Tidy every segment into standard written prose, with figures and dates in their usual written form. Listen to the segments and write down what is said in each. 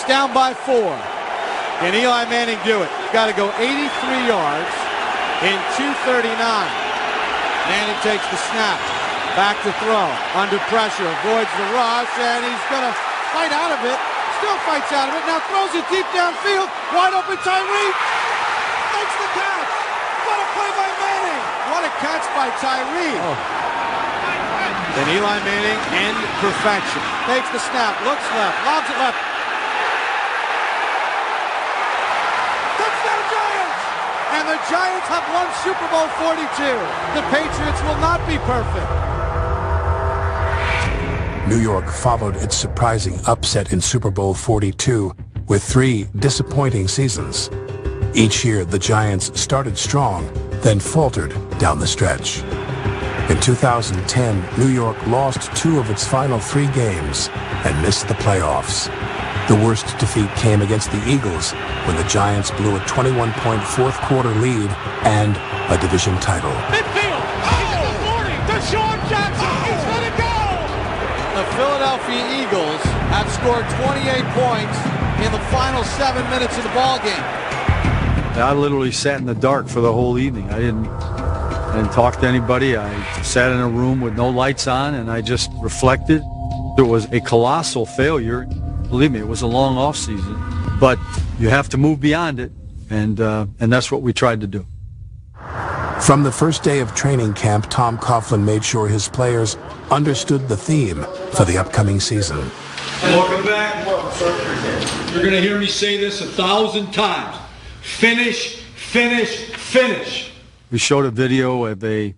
down by 4. Can Eli Manning do it? Got to go 83 yards in 2:39. Manning takes the snap. Back to throw. Under pressure. Avoids the rush, and he's going to fight out of it. Still fights out of it. Now throws it deep downfield. Wide open Tyreek. Makes the catch. What a play by Manning. What a catch by Tyreek. Then Eli Manning and perfection. Takes the snap. Looks left. Lobs it left. Touchdown Giants. And the Giants have won Super Bowl 42. The Patriots will not be perfect. New York followed its surprising upset in Super Bowl 42 with 3 disappointing seasons. Each year, the Giants started strong, then faltered down the stretch. In 2010, New York lost 2 of its final 3 games and missed the playoffs. The worst defeat came against the Eagles when the Giants blew a 21-point fourth-quarter lead and a division title. Midfield! Oh! Deshaun Jackson! He's going to go! The Philadelphia Eagles have scored 28 points in the final 7 minutes of the ballgame. I literally sat in the dark for the whole evening. I didn't talk to anybody. I sat in a room with no lights on, and I just reflected. It was a colossal failure. Believe me, it was a long off season, but you have to move beyond it, and that's what we tried to do. From the first day of training camp, Tom Coughlin made sure his players understood the theme for the upcoming season. Welcome back. You're going to hear me say this 1,000 times. Finish, finish, finish. We showed a video of a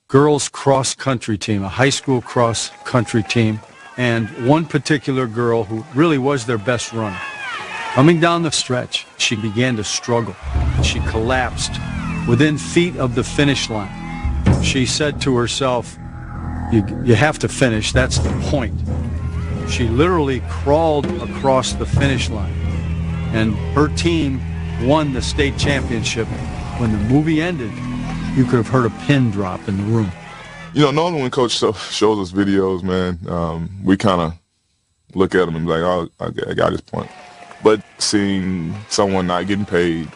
girls cross-country team, a high school cross-country team, and one particular girl who really was their best runner. Coming down the stretch, she began to struggle. She collapsed within feet of the finish line. She said to herself, you have to finish, that's the point. She literally crawled across the finish line, and her team won the state championship. When the movie ended, you could have heard a pin drop in the room. You know, normally when Coach shows us videos, man, we kind of look at them and be like, oh, I got his point. But seeing someone not getting paid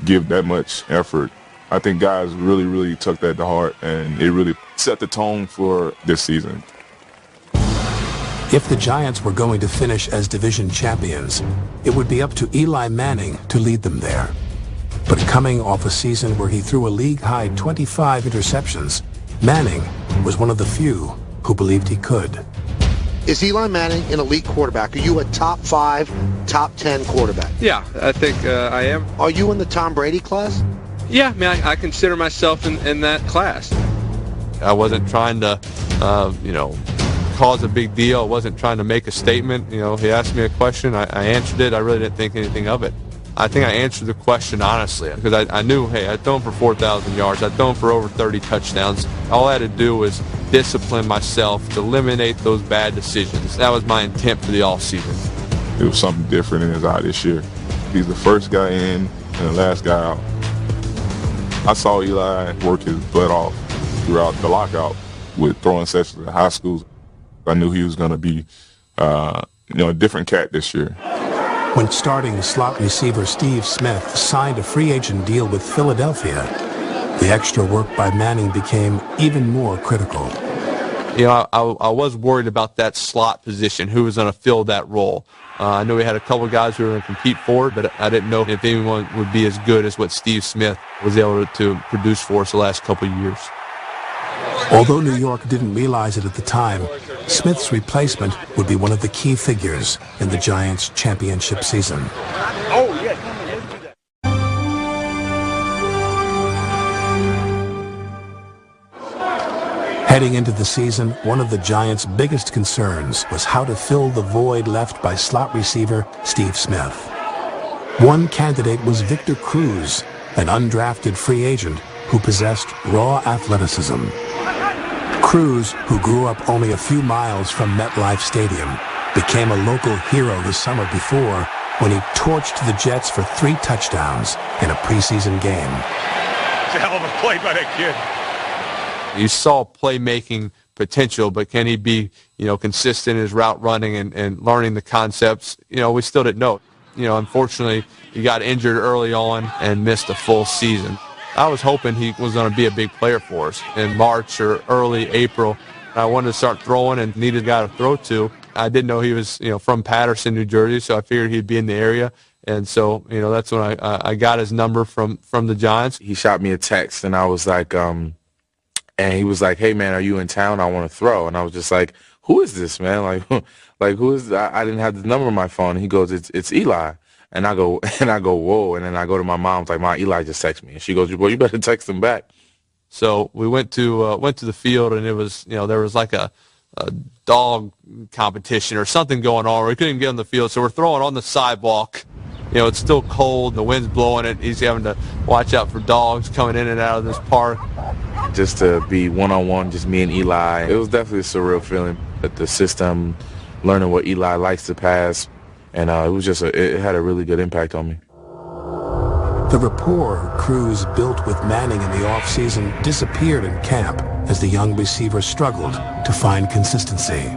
give that much effort, I think guys really, really took that to heart, and it really set the tone for this season. If the Giants were going to finish as division champions, it would be up to Eli Manning to lead them there. But coming off a season where he threw a league-high 25 interceptions, Manning was one of the few who believed he could. Is Eli Manning an elite quarterback? Are you a top 5, top 10 quarterback? Yeah, I think I am. Are you in the Tom Brady class? Yeah, I mean, I consider myself in that class. I wasn't trying to, cause a big deal. I wasn't trying to make a statement. You know, he asked me a question. I answered it. I really didn't think anything of it. I think I answered the question honestly because I knew, hey, I'd thrown for 4,000 yards. I'd thrown for over 30 touchdowns. All I had to do was discipline myself to eliminate those bad decisions. That was my intent for the offseason. It was something different in his eye this year. He's the first guy in and the last guy out. I saw Eli work his butt off throughout the lockout with throwing sessions at high schools. I knew he was going to be, a different cat this year. When starting slot receiver Steve Smith signed a free agent deal with Philadelphia, the extra work by Manning became even more critical. You know, I was worried about that slot position, who was going to fill that role. I know we had a couple guys who were going to compete for it, but I didn't know if anyone would be as good as what Steve Smith was able to produce for us the last couple of years. Although New York didn't realize it at the time, Smith's replacement would be one of the key figures in the Giants' championship season. Oh, yeah. Heading into the season, one of the Giants' biggest concerns was how to fill the void left by slot receiver Steve Smith. One candidate was Victor Cruz, an undrafted free agent who possessed raw athleticism. Cruz, who grew up only a few miles from MetLife Stadium, became a local hero the summer before when he torched the Jets for 3 touchdowns in a preseason game. It's a hell of a play by that kid. You saw playmaking potential, but can he be, consistent in his route running and learning the concepts? We still didn't know. Unfortunately, he got injured early on and missed a full season. I was hoping he was going to be a big player for us in March or early April. I wanted to start throwing and needed a guy to throw to. I didn't know he was, from Patterson, New Jersey, so I figured he'd be in the area. And so, that's when I got his number from the Giants. He shot me a text, and I was like, and he was like, "Hey, man, are you in town? I want to throw." And I was just like, "Who is this, man? Like who is that?" I didn't have the number on my phone. And he goes, "It's Eli." And I go, "Whoa." And then I go to my mom, I was like, "Mom, Eli just texted me." And she goes, "Well, you better text him back." So we went to the field, and it was, there was like a dog competition or something going on. We couldn't even get on the field, so we're throwing on the sidewalk. It's still cold. The wind's blowing it. He's having to watch out for dogs coming in and out of this park. Just to be one-on-one, just me and Eli, it was definitely a surreal feeling. The system, learning what Eli likes to pass, and it was just it had a really good impact on me. The rapport Cruz built with Manning in the offseason disappeared in camp as the young receiver struggled to find consistency.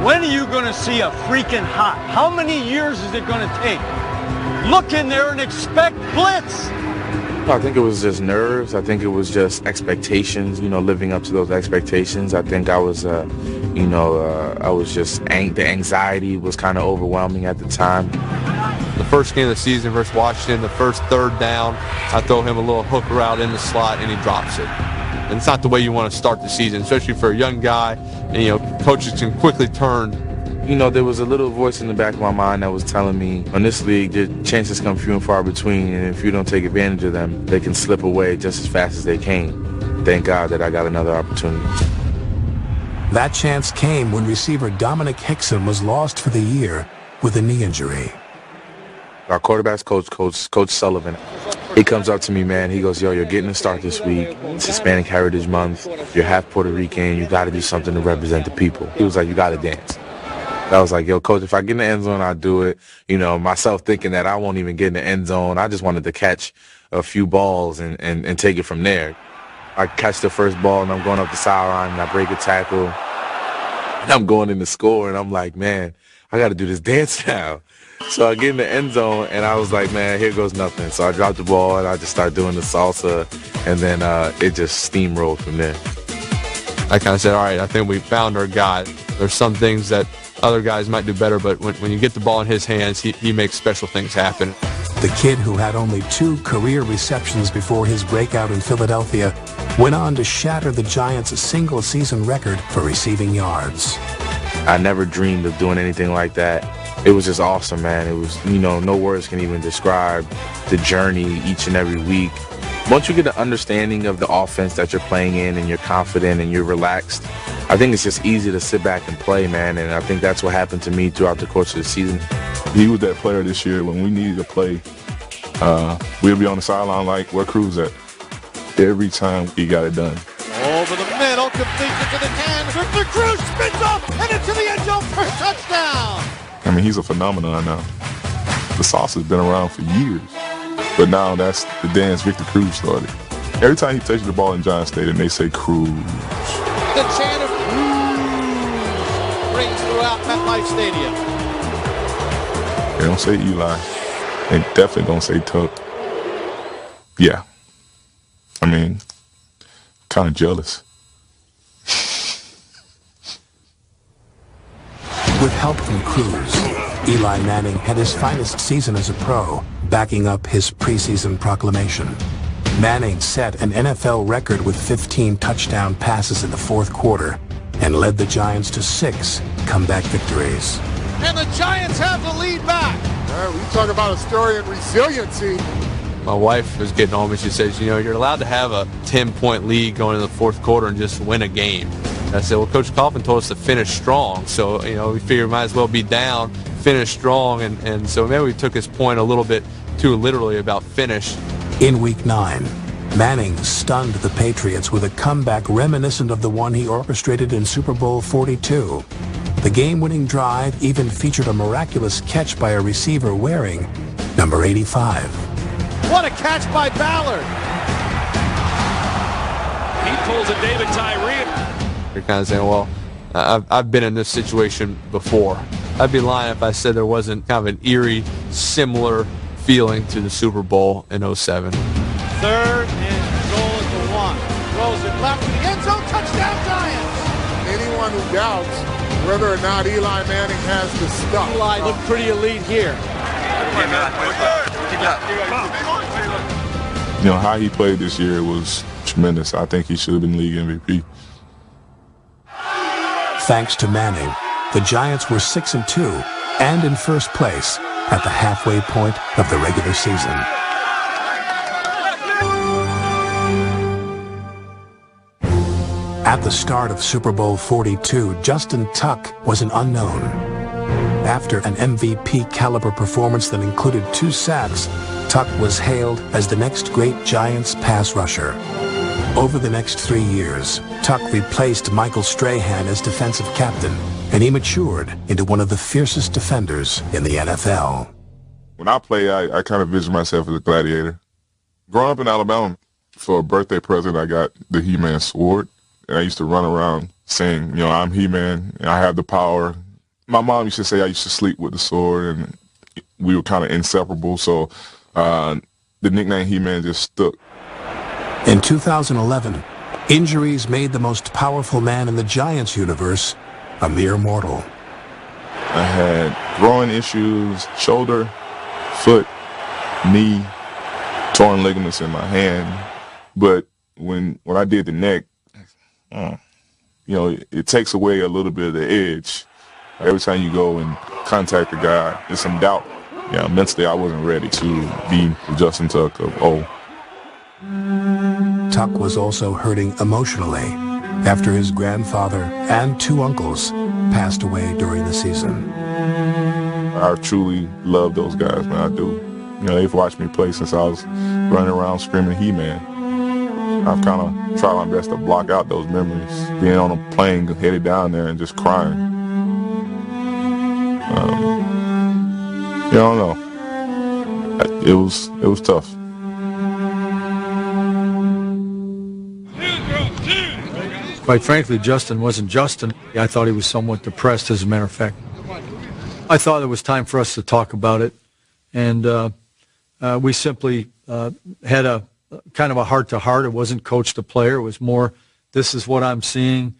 When are you going to see a freaking hot? How many years is it going to take? Look in there and expect blitz. I think it was just nerves. I think it was just expectations, living up to those expectations. I think I was, the anxiety was kind of overwhelming at the time. The first game of the season versus Washington, the first third down, I throw him a little hook route in the slot, and he drops it. And it's not the way you want to start the season, especially for a young guy. And, coaches can quickly turn. There was a little voice in the back of my mind that was telling me, in this league, the chances come few and far between, and if you don't take advantage of them, they can slip away just as fast as they came. Thank God that I got another opportunity. That chance came when receiver Dominic Hickson was lost for the year with a knee injury. Our quarterback's Coach Sullivan, he comes up to me, man. He goes, "Yo, you're getting a start this week. It's Hispanic Heritage Month. You're half Puerto Rican. You got to do something to represent the people." He was like, "You got to dance." I was like, "Yo, Coach, if I get in the end zone, I'll do it." Myself thinking that I won't even get in the end zone. I just wanted to catch a few balls and take it from there. I catch the first ball, and I'm going up the sideline, and I break a tackle. And I'm going in to score, and I'm like, man, I got to do this dance now. So I get in the end zone, and I was like, man, here goes nothing. So I dropped the ball, and I just started doing the salsa, and then it just steamrolled from there. I kind of said, all right, I think we found our guy. There's some things that other guys might do better, but when you get the ball in his hands, he makes special things happen. The kid who had only 2 career receptions before his breakout in Philadelphia went on to shatter the Giants' single-season record for receiving yards. I never dreamed of doing anything like that. It was just awesome, man. It was, no words can even describe the journey each and every week. Once you get an understanding of the offense that you're playing in and you're confident and you're relaxed, I think it's just easy to sit back and play, man. And I think that's what happened to me throughout the course of the season. He was that player this year when we needed to play. We'll be on the sideline like, where Cruz at? Every time he got it done. Over the middle, completion to the 10. Victor Cruz spins up and into the end zone for a touchdown. I mean, he's a phenomenon now. The sauce has been around for years. But now that's the dance Victor Cruz started. Every time he touches the ball in Giant Stadium, they say Cruz. The chant of Cruz rings throughout MetLife Stadium. They don't say Eli. They definitely don't say Tuck. Yeah. I mean, kind of jealous. With help from Cruz, Eli Manning had his finest season as a pro, backing up his preseason proclamation. Manning set an NFL record with 15 touchdown passes in the fourth quarter and led the Giants to 6 comeback victories. And the Giants have the lead back. We talk about a story of resiliency. My wife was getting home and she says, you're allowed to have a 10-point lead going into the fourth quarter and just win a game. And I said, well, Coach Coughlin told us to finish strong. So, we figured we might as well be down, finish strong. And so maybe we took his point a little bit too literally about finish. In Week 9, Manning stunned the Patriots with a comeback reminiscent of the one he orchestrated in Super Bowl 42. The game-winning drive even featured a miraculous catch by a receiver wearing number 85. What a catch by Ballard. He pulls a David Tyree. You're kind of saying, well, I've been in this situation before. I'd be lying if I said there wasn't kind of an eerie, similar feeling to the Super Bowl in 07. 3rd and goal at the 1. Throws it left to the end zone. Touchdown, Giants! Anyone who doubts whether or not Eli Manning has the stuff. Eli looked pretty elite here. You know, how he played this year was tremendous. I think he should have been league MVP. Thanks to Manning, the Giants were 6-2 and in first place at the halfway point of the regular season. At the start of Super Bowl 42, Justin Tuck was an unknown. After an MVP-caliber performance that included 2 sacks, Tuck was hailed as the next great Giants pass rusher. Over the next 3 years, Tuck replaced Michael Strahan as defensive captain, and he matured into one of the fiercest defenders in the NFL. When I play, I kind of vision myself as a gladiator. Growing up in Alabama, for a birthday present, I got the He-Man sword. And I used to run around saying, you know, I'm He-Man, and I have the power. My mom used to say I used to sleep with the sword, and we were kind of inseparable, so the nickname He-Man just stuck. In 2011, injuries made the most powerful man in the Giants universe a mere mortal. I had groin issues, shoulder, foot, knee, torn ligaments in my hand. But when I did the neck, you know, it takes away a little bit of the edge. Every time you go and contact a guy, there's some doubt. Yeah, mentally I wasn't ready to be Justin Tuck of old. Tuck was also hurting emotionally after his grandfather and 2 uncles passed away during the season. I truly love those guys, man, I do. You know, they've watched me play since I was running around screaming He-Man. I've kind of tried my best to block out those memories. Being on a plane headed down there and just crying. You know, I don't know. It was tough. Quite frankly, Justin wasn't Justin. I thought he was somewhat depressed, as a matter of fact. I thought it was time for us to talk about it, and we simply had a kind of a heart-to-heart. It wasn't coach to player. It was more, this is what I'm seeing.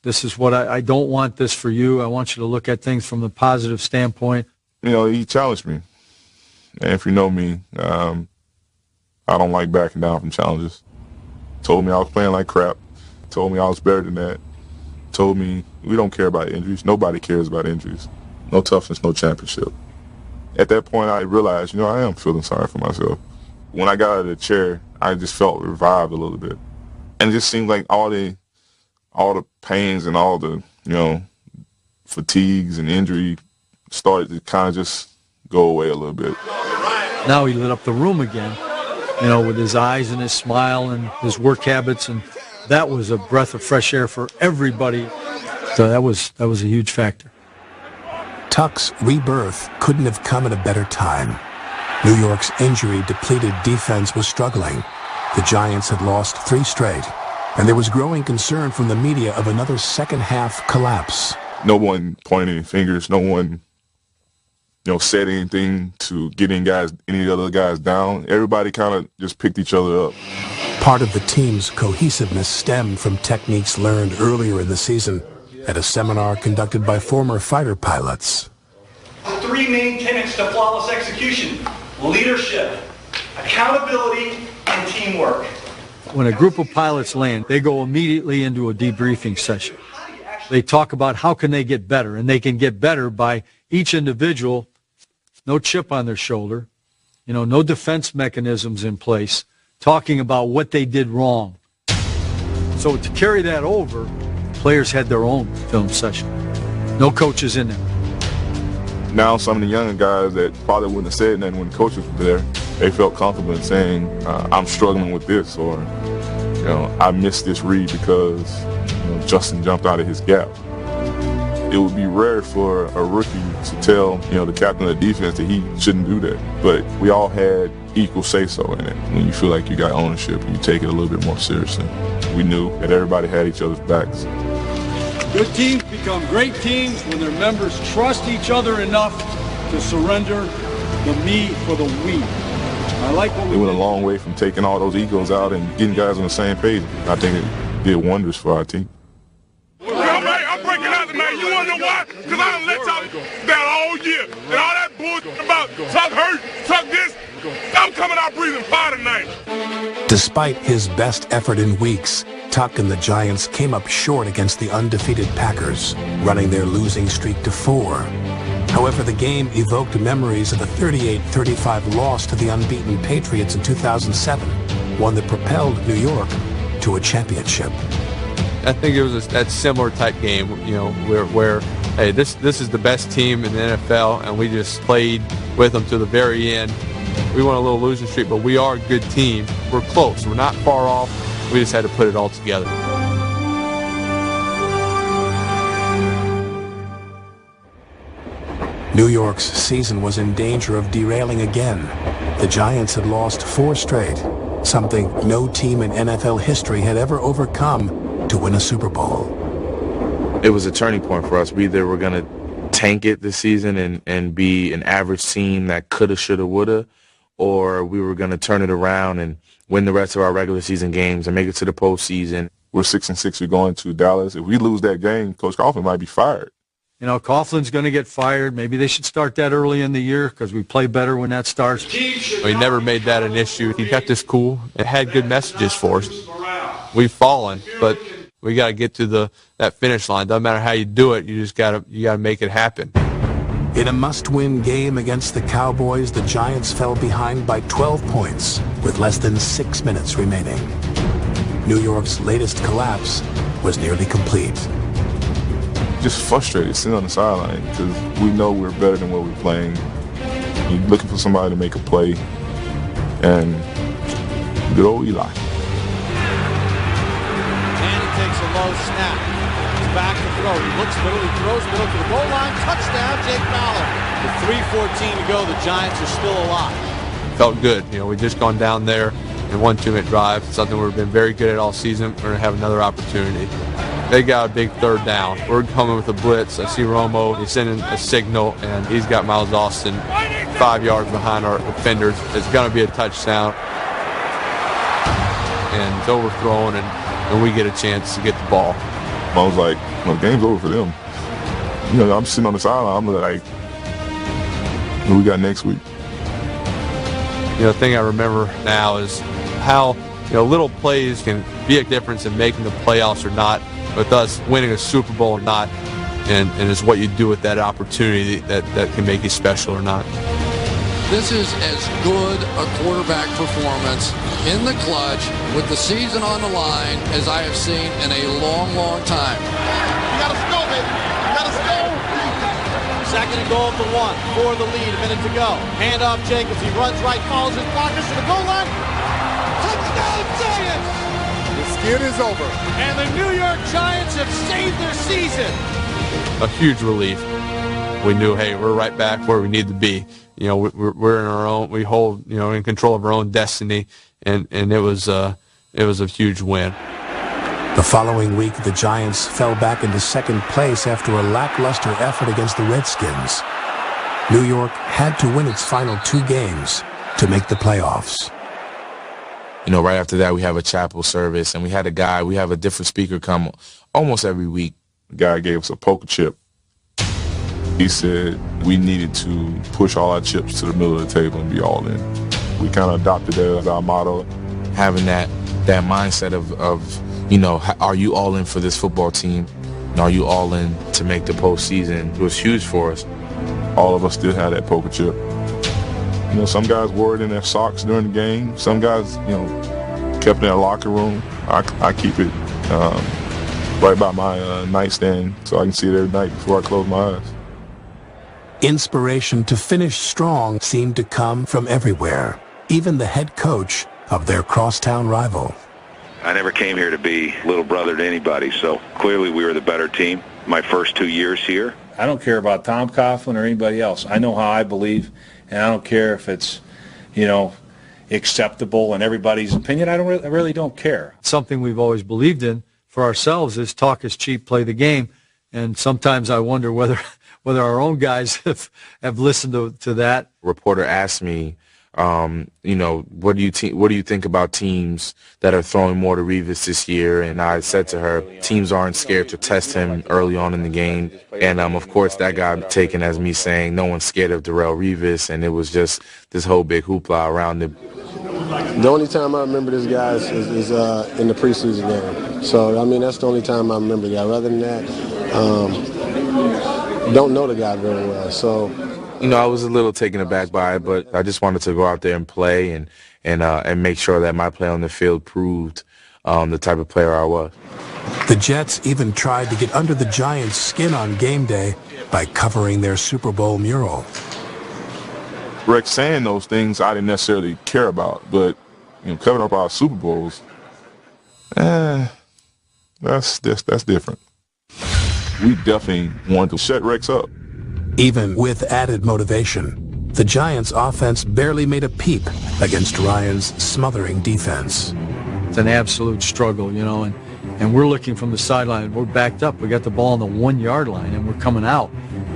This is what I don't want this for you. I want you to look at things from the positive standpoint. You know, he challenged me. And if you know me, I don't like backing down from challenges. Told me I was playing like crap. Told me I was better than that. Told me we don't care about injuries. Nobody cares about injuries. No toughness, no championship. At that point, I realized, you know, I am feeling sorry for myself. When I got out of the chair, I just felt revived a little bit. And it just seemed like all the pains and all the, you know, fatigues and injury started to kind of just go away a little bit. Now he lit up the room again, you know, with his eyes and his smile and his work habits, and that was a breath of fresh air for everybody. So that was a huge factor. Tuck's rebirth couldn't have come at a better time. New York's injury-depleted defense was struggling. The Giants had lost 3 straight, and there was growing concern from the media of another second-half collapse. No one pointed any fingers. No one, you know, said anything to get any other guys down. Everybody kind of just picked each other up. Part of the team's cohesiveness stemmed from techniques learned earlier in the season at a seminar conducted by former fighter pilots. 3 main tenets to flawless execution: leadership, accountability, and teamwork. When a group of pilots land, they go immediately into a debriefing session. They talk about how can they get better, and they can get better by each individual, no chip on their shoulder, you know, no defense mechanisms in place, talking about what they did wrong. So to carry that over, players had their own film session. No coaches in there. Now some of the younger guys that probably wouldn't have said nothing when the coaches were there, they felt comfortable in saying, I'm struggling with this, or, you know, I missed this read because, you know, Justin jumped out of his gap. It would be rare for a rookie to tell, you know, the captain of the defense that he shouldn't do that. But we all had equal say-so in it. When you feel like you got ownership, you take it a little bit more seriously. We knew that everybody had each other's backs. Good teams become great teams when their members trust each other enough to surrender the me for the we. I like what we went a long way from taking all those egos out and getting guys on the same page. I think it did wonders for our team. Well, man, I'm breaking out tonight. You want to know why? Because I done let y'all down all year. And all that bullshit about tuck hurt, tuck this, I'm coming out breathing fire tonight. Despite his best effort in weeks, Tuck and the Giants came up short against the undefeated Packers, running their losing streak to 4. However, the game evoked memories of the 38-35 loss to the unbeaten Patriots in 2007, one that propelled New York to a championship. I think it was that similar type game, you know, where hey, this is the best team in the NFL, and we just played with them to the very end. We won a little losing streak, but we are a good team. We're close. We're not far off. We just had to put it all together. New York's season was in danger of derailing again. The Giants had lost 4 straight, something no team in NFL history had ever overcome to win a Super Bowl. It was a turning point for us. We either were going to tank it this season and be an average team that coulda, shoulda, woulda, or we were going to turn it around and win the rest of our regular season games and make it to the postseason. We're 6-6. We're going to Dallas. If we lose that game, Coach Coughlin might be fired. You know, Coughlin's going to get fired. Maybe they should start that early in the year because we play better when that starts. We never made that an issue. He kept us cool and had good messages for us. We've fallen, but we got to get to that finish line. Doesn't matter how you do it. You just got to make it happen. In a must-win game against the Cowboys, the Giants fell behind by 12 points with less than 6 minutes remaining. New York's latest collapse was nearly complete. Just frustrated sitting on the sideline because we know we're better than what we're playing. You're looking for somebody to make a play, and good old Eli. And he takes a low snap. He's back to throw. He looks middle. He throws middle to the goal line. Touchdown, Jake Fowler. With 3:14 to go, the Giants are still alive. Felt good. You know, we just gone down there in 1 2-minute drive, something we've been very good at all season. We're going to have another opportunity. They got a big 3rd down. We're coming with a blitz. I see Romo. He's sending a signal, and he's got Miles Austin 5 yards behind our defenders. It's going to be a touchdown. And it's overthrown, and we get a chance to get the ball. I was like, well, the game's over for them. You know, I'm sitting on the sideline. I'm like, what we got next week? You know, the thing I remember now is how, you know, little plays can be a difference in making the playoffs or not. With us winning a Super Bowl or not, and it's what you do with that opportunity that can make you special or not. This is as good a quarterback performance in the clutch with the season on the line as I have seen in a long, long time. You got to go, baby. You got to go. 2nd and goal to 1 for the lead. A minute to go. Hand off Jacobs. He runs right, follows his blockers to the goal line. Touchdown, Giants! The skid is over. And the New York Giants have saved their season. A huge relief. We knew, hey, we're right back where we need to be. You know, we're in our own. We hold, you know, in control of our own destiny, and it was a huge win. The following week, the Giants fell back into 2nd place after a lackluster effort against the Redskins. New York had to win its final 2 games to make the playoffs. You know, right after that, we have a chapel service, and we have a different speaker come almost every week. The guy gave us a poker chip. He said we needed to push all our chips to the middle of the table and be all in. We kind of adopted that as our motto. Having that mindset of, you know, are you all in for this football team? And are you all in to make the postseason? It was huge for us. All of us still had that poker chip. You know, some guys wore it in their socks during the game. Some guys, you know, kept it in their locker room. I keep it right by my nightstand so I can see it every night before I close my eyes. Inspiration to finish strong seemed to come from everywhere, even the head coach of their crosstown rival. I never came here to be little brother to anybody, so clearly we were the better team. My first 2 years here. I don't care about Tom Coughlin or anybody else. I know how I believe, and I don't care if it's, you know, acceptable in everybody's opinion. I really don't care. Something we've always believed in for ourselves is talk is cheap, play the game. And sometimes I wonder whether our own guys have listened to that. A reporter asked me, what do you think about teams that are throwing more to Revis this year? And I said to her, teams aren't scared to test him early on in the game. And of course, that got taken as me saying no one's scared of Darrelle Revis, and it was just this whole big hoopla around it. The only time I remember this guy is in the preseason game. So I mean, that's the only time I remember the guy. Other than that, don't know the guy very well. So. I was a little taken aback by it, but I just wanted to go out there and play and make sure that my play on the field proved the type of player I was. The Jets even tried to get under the Giants' skin on game day by covering their Super Bowl mural. Rex saying those things I didn't necessarily care about, but covering up our Super Bowls, that's different. We definitely wanted to shut Rex up. Even with added motivation, the Giants' offense barely made a peep against Ryan's smothering defense. It's an absolute struggle, and we're looking from the sideline. We're backed up. We got the ball on the 1-yard line, and we're coming out.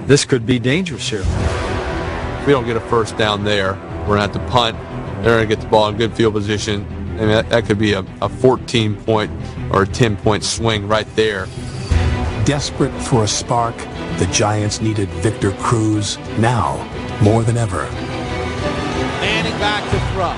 This could be dangerous here. If we don't get a first down there, we're going to have to punt. They're going to get the ball in good field position. I mean, that could be a 14-point or a 10-point swing right there. Desperate for a spark, the Giants needed Victor Cruz now more than ever. Manning back to throw.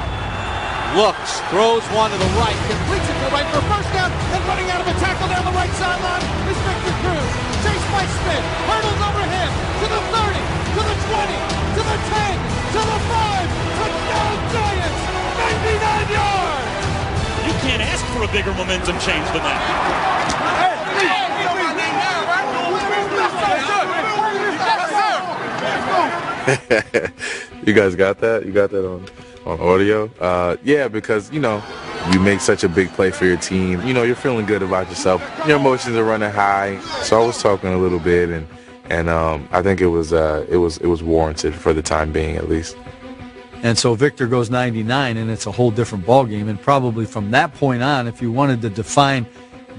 Looks, throws one to the right, completes it to the right for a first down, and running out of a tackle down the right sideline is Victor Cruz. Chased by Smith, hurdles over him, to the 30, to the 20, to the 10, to the 5, touchdown Giants, 99 yards! You can't ask for a bigger momentum change than that. You guys got that? You got that on audio? Yeah, because, you make such a big play for your team. You're feeling good about yourself. Your emotions are running high. So I was talking a little bit, and I think it was warranted for the time being, at least. And so Victor goes 99, and it's a whole different ballgame. And probably from that point on, if you wanted to define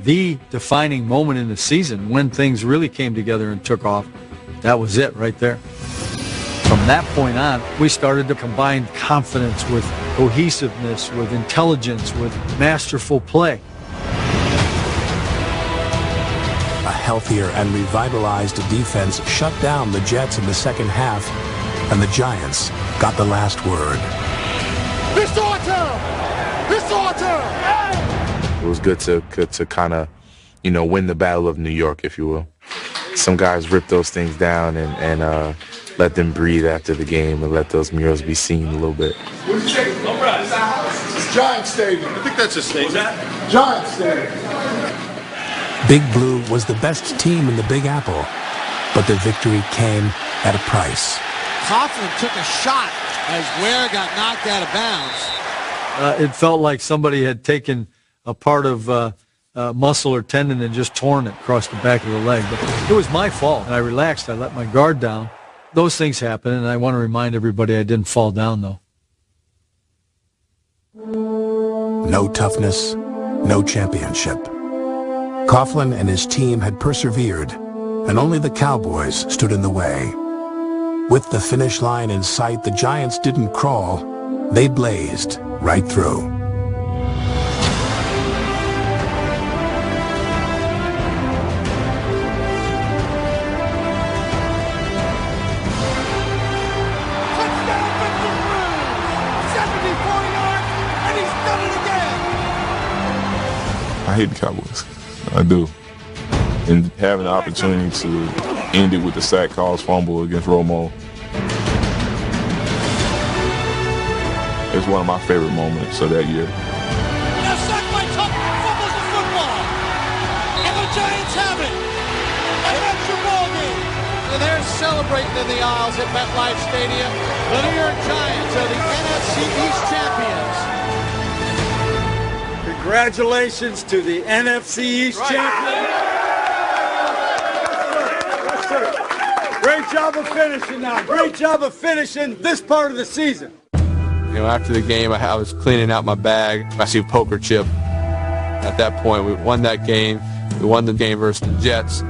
the defining moment in the season when things really came together and took off, that was it right there. From that point on, we started to combine confidence with cohesiveness, with intelligence, with masterful play. A healthier and revitalized defense shut down the Jets in the second half, and the Giants got the last word. It was good to kind of, win the Battle of New York, if you will. Some guys ripped those things down and let them breathe after the game and let those murals be seen a little bit. It's Giant Stadium. I think that's a stadium. Giant Stadium. Big Blue was the best team in the Big Apple, but the victory came at a price. Coughlin took a shot as Ware got knocked out of bounds. It felt like somebody had taken a part of muscle or tendon and just torn it across the back of the leg. But it was my fault, and I relaxed. I let my guard down. Those things happen, and I want to remind everybody I didn't fall down, though. No toughness, no championship. Coughlin and his team had persevered, and only the Cowboys stood in the way. With the finish line in sight, the Giants didn't crawl. They blazed right through. I hate the Cowboys. I do. And having the opportunity to end it with the sack calls fumble against Romo, it's one of my favorite moments of that year. Now sacked by Tuck, fumbles the football, and the Giants have it. And that's your ball game. And they're celebrating in the aisles at MetLife Stadium. The New York Giants are the NFC East champions. Congratulations to the NFC East champion. Great job of finishing now. Great job of finishing this part of the season. After the game, I was cleaning out my bag. I see a poker chip. At that point, we won that game. We won the game versus the Jets.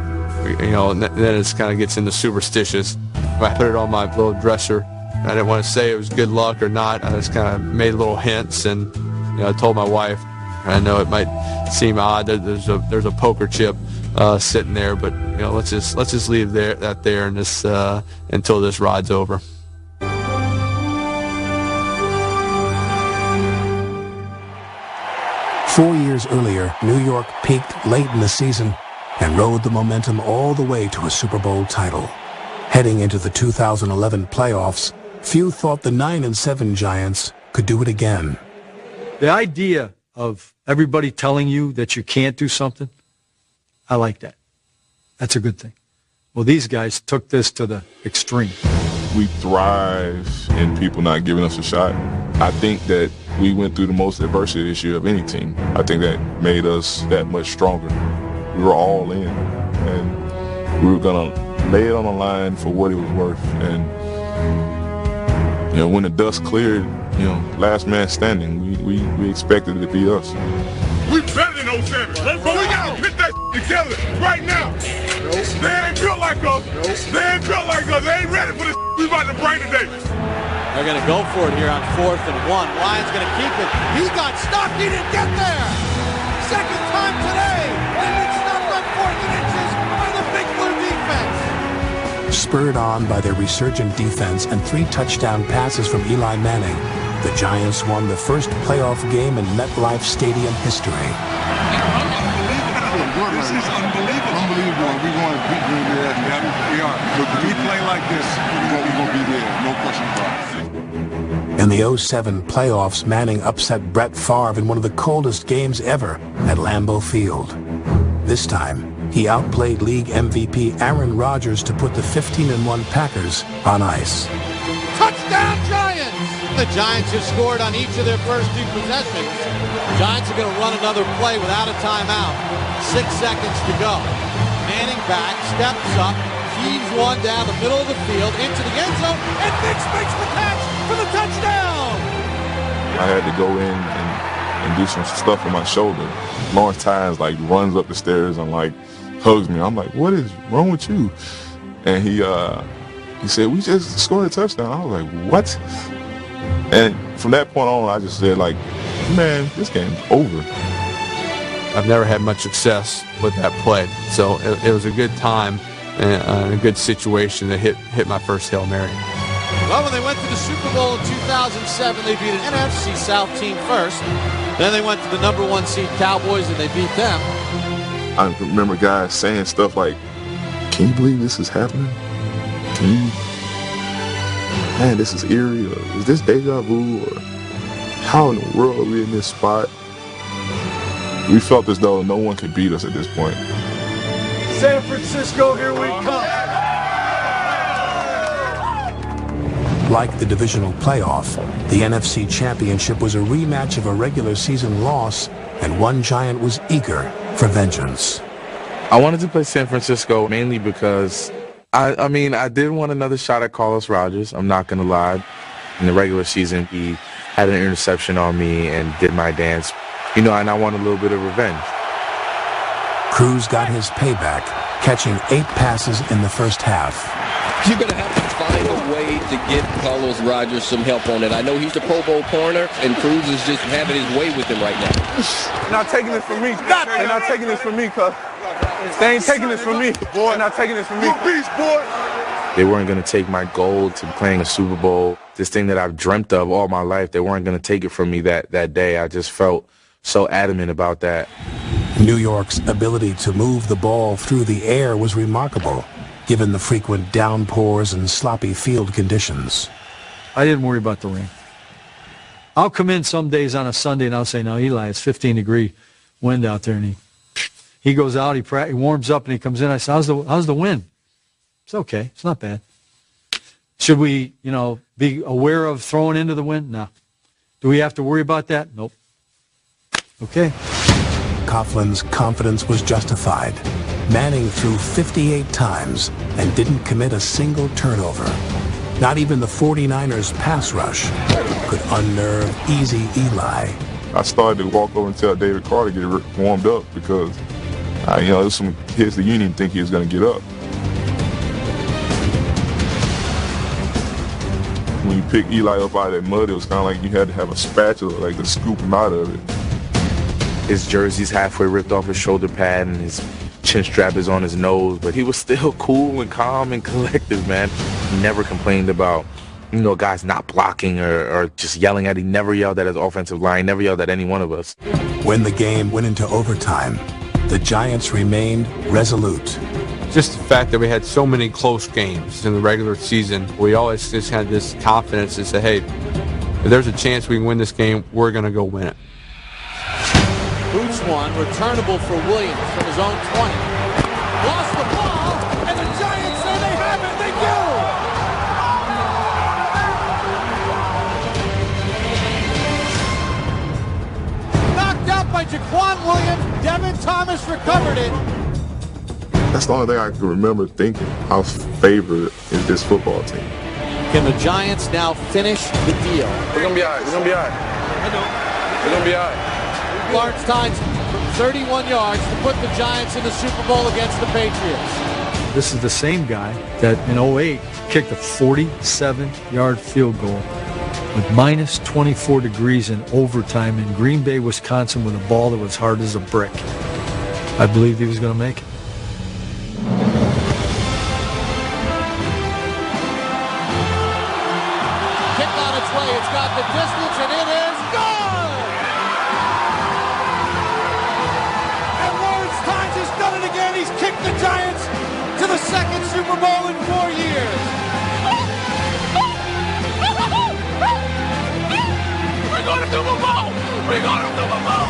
you know, then it kind of gets into superstitious. I put it on my little dresser. I didn't want to say it was good luck or not. I just kind of made little hints, and you know, I told my wife. I know it might seem odd that there's a poker chip sitting there, but you know, let's just leave that there and this until this ride's over. 4 years earlier, New York peaked late in the season and rode the momentum all the way to a Super Bowl title. Heading into the 2011 playoffs, few thought the 9-7 Giants could do it again. The idea of everybody telling you that you can't do something, I like that. That's a good thing. Well, these guys took this to the extreme. We thrive in people not giving us a shot. I think that we went through the most adversity this year of any team. I think that made us that much stronger. We were all in, and we were going to lay it on the line for what it was worth. And you know, when the dust cleared, you know, last man standing, we expected it to be us. We better than 07. But we got to put that together right now. They ain't built like us. They ain't built like us. They ain't ready for this we about to bring today. They're going to go for it here on 4th and 1. Ryan's going to keep it. He got stuck. He didn't get there. Second time today. And it's stopped on 4th and inches by the Big Blue defense. Spurred on by their resurgent defense and 3 touchdown passes from Eli Manning, the Giants won the first playoff game in MetLife Stadium history. This is unbelievable. Unbelievable. We're going to beat Green Bay. We are. But if we play like this, we're going to be there. No question about it. In the 07 playoffs, Manning upset Brett Favre in one of the coldest games ever at Lambeau Field. This time, he outplayed league MVP Aaron Rodgers to put the 15-1 Packers on ice. Touchdown Giants! The Giants have scored on each of their first 2 possessions. The Giants are going to run another play without a timeout. 6 seconds to go. Manning back, steps up, feeds one down the middle of the field into the end zone, and Mitch makes the catch for the touchdown! I had to go in and do some stuff with my shoulder. Lawrence Tynes like runs up the stairs and like hugs me. I'm like, what is wrong with you? And he said, we just scored a touchdown. I was like, what? And from that point on, I just said, like, man, this game's over. I've never had much success with that play, so it was a good time and a good situation to hit my first Hail Mary. Well, when they went to the Super Bowl in 2007, they beat an NFC South team first. Then they went to the #1 seed Cowboys, and they beat them. I remember guys saying stuff like, can you believe this is happening? Man, this is eerie, or is this deja vu, or how in the world are we in this spot? We felt as though no one could beat us at this point. San Francisco, here we come. Like the divisional playoff, the NFC Championship was a rematch of a regular season loss, and one Giant was eager for vengeance. I wanted to play San Francisco mainly because I mean, I did want another shot at Carlos Rogers. I'm not going to lie. In the regular season, he had an interception on me and did my dance. You know, and I want a little bit of revenge. Cruz got his payback, catching 8 passes in the first half. You're going to have to find a way to get Carlos Rogers some help on it. I know he's the Pro Bowl corner, and Cruz is just having his way with him right now. They're not taking this from me. They're not taking this from me, cuz. They ain't taking this from me. They're not taking this from me. You beast, boy. They weren't going to take my goal to playing a Super Bowl, this thing that I've dreamt of all my life. They weren't going to take it from me that day. I just felt so adamant about that. New York's ability to move the ball through the air was remarkable, given the frequent downpours and sloppy field conditions. I didn't worry about the rain. I'll come in some days on a Sunday and I'll say, no, Eli, it's 15-degree wind out there. And he goes out, he warms up, and he comes in. I said, how's the wind? It's okay. It's not bad. Should we, be aware of throwing into the wind? No. Do we have to worry about that? Nope. Okay. Coughlin's confidence was justified. Manning threw 58 times and didn't commit a single turnover. Not even the 49ers pass rush could unnerve easy Eli. I started to walk over and tell David Carr to get warmed up because You know, there's some hits that you didn't even think he was going to get up. When you pick Eli up out of that mud, it was kind of like you had to have a spatula, like to scoop him out of it. His jersey's halfway ripped off his shoulder pad and his chin strap is on his nose, but he was still cool and calm and collective, man. He never complained about, you know, guys not blocking or just yelling at him. He never yelled at his offensive line, never yelled at any one of us. When the game went into overtime, the Giants remained resolute. Just the fact that we had so many close games in the regular season, we always just had this confidence to say, hey, if there's a chance we can win this game, we're going to go win it. Boots one, returnable for Williams from his own 20. Lost the ball, and the Giants say they have it. They do! Knocked out by Jaquan Williams. Devin Thomas recovered it. That's the only thing I can remember thinking. How favored is this football team? Can the Giants now finish the deal? We're going to be all right. We're going to be all right. I know. We're going to be all right. Lawrence Tynes from 31 yards to put the Giants in the Super Bowl against the Patriots. This is the same guy that in 2008 kicked a 47-yard field goal with minus 24 degrees in overtime in Green Bay, Wisconsin, with a ball that was hard as a brick. I believed he was going to make it. Kick on its way. It's got the distance, and it is good! And Lawrence Tynes has done it again. He's kicked the Giants to the second Super Bowl in 4 years. We're going to Super Bowl! We're going to Super Bowl!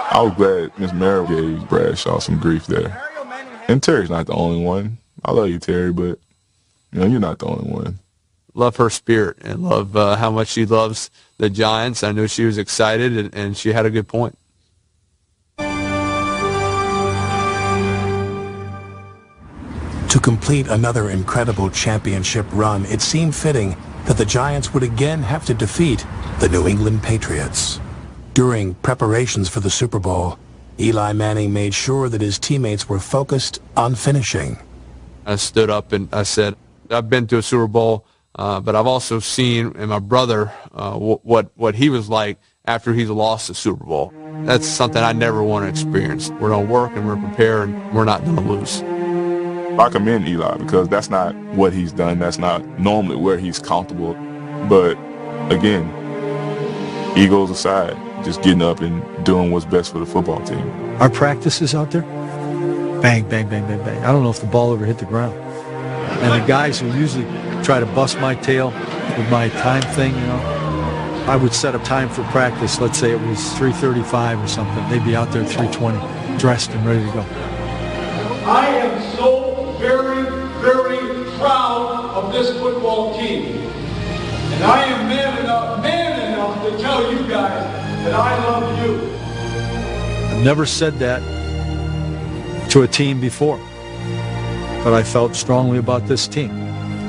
I was glad Miss Merrill gave Bradshaw some grief there. And Terry's not the only one. I love you, Terry, but you know, you're not the only one. Love her spirit and love how much she loves the Giants. I know she was excited, and she had a good point. To complete another incredible championship run, it seemed fitting that the Giants would again have to defeat the New England Patriots. During preparations for the Super Bowl, Eli Manning made sure that his teammates were focused on finishing. I stood up and I said, I've been to a Super Bowl, but I've also seen in my brother what he was like after he's lost the Super Bowl. That's something I never want to experience. We're going to work and we're prepared and we're not going to lose. I commend Eli because that's not what he's done. That's not normally where he's comfortable. But again, egos aside, just getting up and doing what's best for the football team. Our practices out there, bang, bang, bang, bang, bang. I don't know if the ball ever hit the ground. And the guys who usually try to bust my tail with my time thing, you know, I would set up time for practice. Let's say it was 3:35 or something. They'd be out there at 3:20, dressed and ready to go. I am so very, very proud of this football team. And I am man enough to tell you guys that I love you. I've never said that to a team before, but I felt strongly about this team.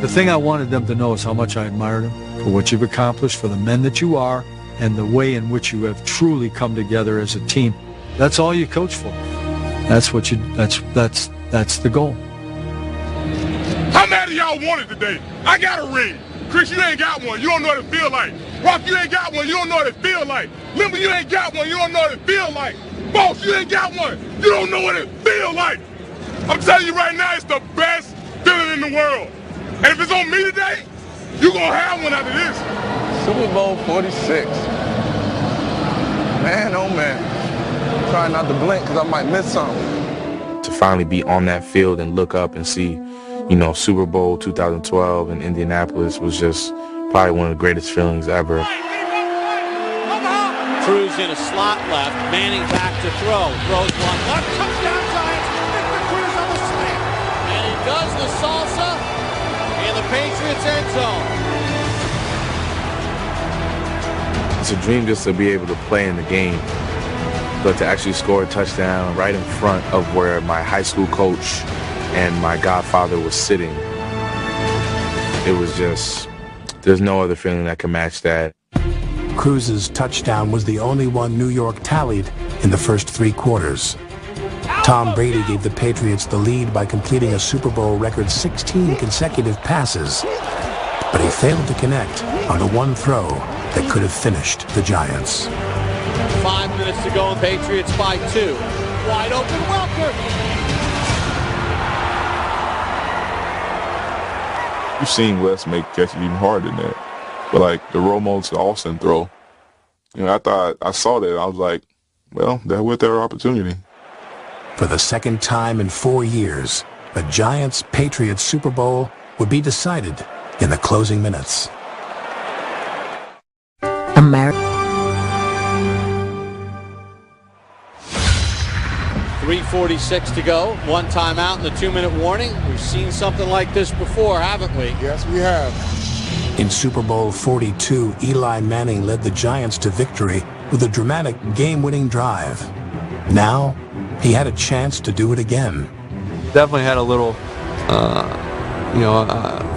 The thing I wanted them to know is how much I admired them for what you've accomplished, for the men that you are, and the way in which you have truly come together as a team. That's all you coach for. That's what you. That's the goal. How many of y'all want it today? I got a ring. Chris, you ain't got one. You don't know what it feel like. Rock, you ain't got one. You don't know what it feel like. Limber, you ain't got one. You don't know what it feel like. Boss, you ain't got one. You don't know what it feel like. I'm telling you right now, it's the best feeling in the world. And if it's on me today, you gonna have one after this. Super Bowl 46. Man, oh man. I'm trying not to blink because I might miss something. To finally be on that field and look up and see, you know, Super Bowl 2012 in Indianapolis was just probably one of the greatest feelings ever. Cruz in a slot left. Manning back to throw. Throws one left. Touchdown Giants. Victor Cruz on the slam. And he does the salsa in the Patriots end zone. It's a dream just to be able to play in the game But to actually score a touchdown right in front of where my high school coach and my godfather was sitting, it was just, there's no other feeling that can match that. Cruz's touchdown was the only one New York tallied in the first 3 quarters. Tom Brady gave the Patriots the lead by completing a Super Bowl record 16 consecutive passes, but he failed to connect on the one throw that could have finished the Giants. 5 minutes to go, and Patriots by 2. Wide open, Welker. You've seen Wes make catches even harder than that. But like the Romo to Austin throw, I saw that, I was like, well, that was their opportunity. For the second time in 4 years, the Giants-Patriots Super Bowl would be decided in the closing minutes. 3:46 to go, 1 timeout and the 2-minute warning. We've seen something like this before, haven't we? Yes, we have. In Super Bowl 42, Eli Manning led the Giants to victory with a dramatic game-winning drive. Now, he had a chance to do it again. Definitely had a little,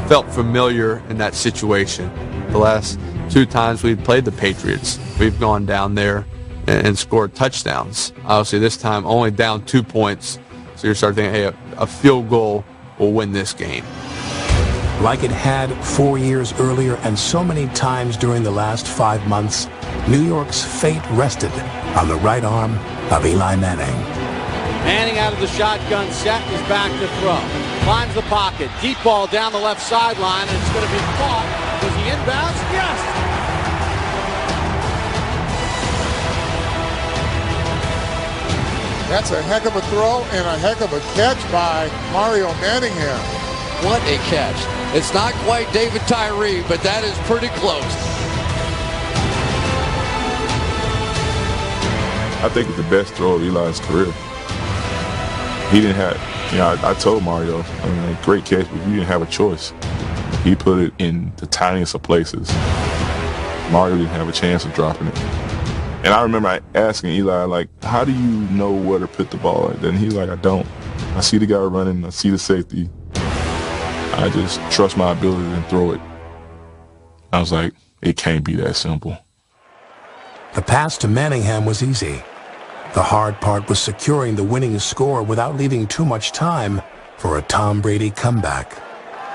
felt familiar in that situation. The last 2 times we've played the Patriots, we've gone down there and scored touchdowns. Obviously, this time only down 2 points, so you start thinking, hey, a field goal will win this game. Like it had 4 years earlier and so many times during the last 5 months, New York's fate rested on the right arm of Eli Manning. Manning out of the shotgun set, is back to throw. Climbs the pocket, deep ball down the left sideline, and it's going to be caught. Was he inbounds? Yes! That's a heck of a throw and a heck of a catch by Mario Manningham. What a catch. It's not quite David Tyree, but that is pretty close. I think it's the best throw of Eli's career. He didn't have, I told Mario, great catch, but you didn't have a choice. He put it in the tiniest of places. Mario didn't have a chance of dropping it. And I remember asking Eli, like, how do you know where to put the ball at? And he's like, I don't. I see the guy running, I see the safety. I just trust my ability to throw it. I was like, it can't be that simple. The pass to Manningham was easy. The hard part was securing the winning score without leaving too much time for a Tom Brady comeback.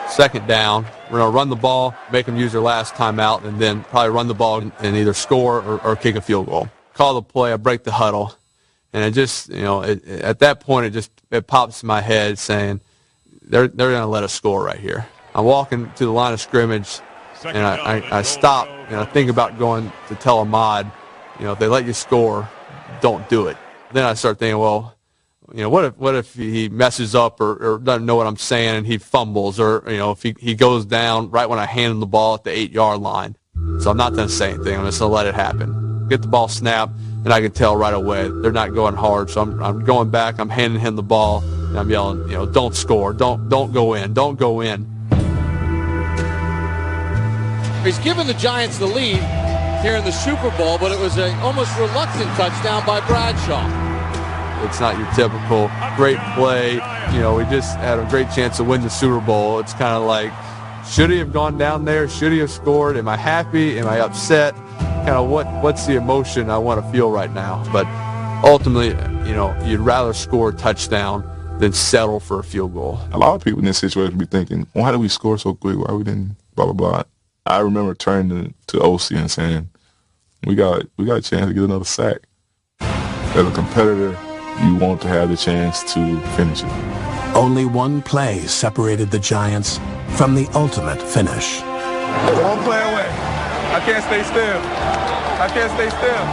2nd down, we're going to run the ball, make them use their last timeout, and then probably run the ball and either score or kick a field goal. Call the play, I break the huddle, and it just, at that point it pops in my head saying, they're going to let us score right here. I'm walking to the line of scrimmage, and I stop, and I think about going to tell Ahmad, if they let you score, don't do it. Then I start thinking, well, what if he messes up or doesn't know what I'm saying and he fumbles, or if he goes down right when I hand him the ball at the 8-yard line. So I'm not going to say anything. I'm just going to let it happen. Get the ball snapped, and I can tell right away they're not going hard. So I'm going back. I'm handing him the ball, and I'm yelling, don't score, don't go in, don't go in. He's given the Giants the lead here in the Super Bowl, but it was an almost reluctant touchdown by Bradshaw. It's not your typical great play. We just had a great chance to win the Super Bowl. It's kind of like, should he have gone down there? Should he have scored? Am I happy? Am I upset? Kind of what's the emotion I want to feel right now? But ultimately, you'd rather score a touchdown than settle for a field goal. A lot of people in this situation be thinking, why did we score so quick? Why we didn't blah, blah, blah. I remember turning to OC and saying, we got a chance to get another sack. As a competitor, you want to have the chance to finish it. Only one play separated the Giants from the ultimate finish. One play away. I can't stay still. I can't stay still.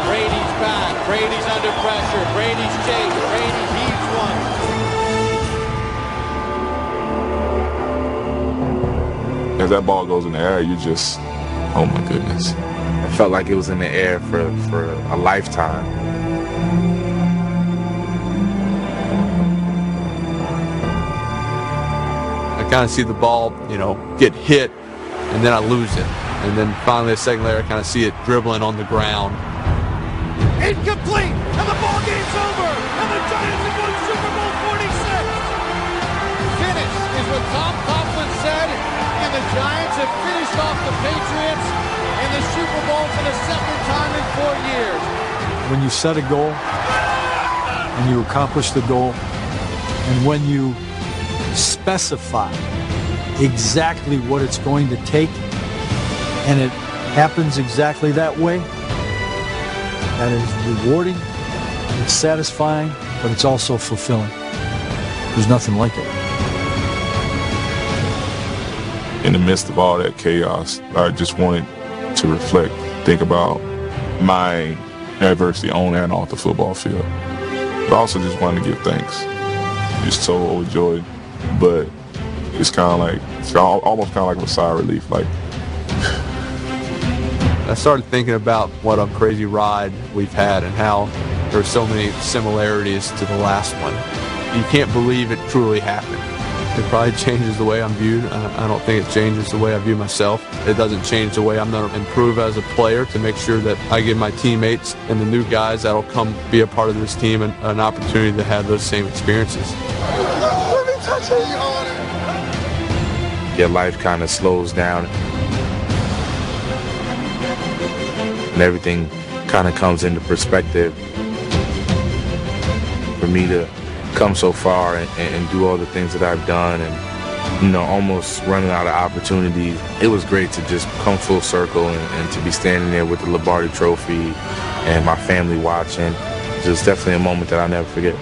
Brady's back. Brady's under pressure. Brady's chased. Brady heaves one. As that ball goes in the air, you just, oh my goodness. It felt like it was in the air for a lifetime. I kind of see the ball, get hit, and then I lose it. And then finally a second later, I kind of see it dribbling on the ground. Incomplete, and the ball game's over, and the Giants have won Super Bowl 46. Finish is what Tom Coughlin said, and the Giants have finished off the Patriots in the Super Bowl for the second time in 4 years. When you set a goal and you accomplish the goal, and when you specify exactly what it's going to take, and it happens exactly that way, that is rewarding, it's satisfying, but it's also fulfilling. There's nothing like it. In the midst of all that chaos, I just wanted to reflect, think about my adversity on and off the football field. But I also just wanted to give thanks. Just so overjoyed, but it's kind of like, it's almost kind of like a sigh of relief. Like, I started thinking about what a crazy ride we've had and how there are so many similarities to the last one. You can't believe it truly happened. It probably changes the way I'm viewed. I don't think it changes the way I view myself. It doesn't change the way I'm going to improve as a player to make sure that I give my teammates and the new guys that'll come be a part of this team an opportunity to have those same experiences. Your life kind of slows down, and everything kind of comes into perspective. For me to come so far and do all the things that I've done, and, you know, almost running out of opportunities, it was great to just come full circle and to be standing there with the Lombardi Trophy and my family watching. It was definitely a moment that I'll never forget.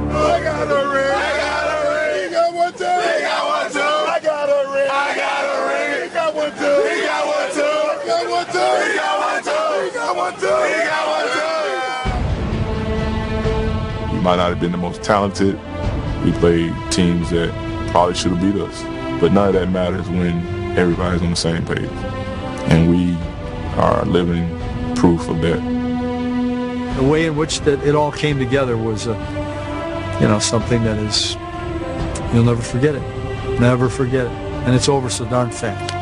I got a ring. I got a ring. He got one too. He got one too. I got a ring. I got a ring. He got one too. He got one too. He got one too. He got one too. He got one too. He got one too. we might not have been the most talented. We played teams that probably should have beat us. But none of that matters when everybody's on the same page. And we are living proof of that. The way in which that it all came together was, something that is, you'll never forget it. Never forget it. And it's over so darn fast.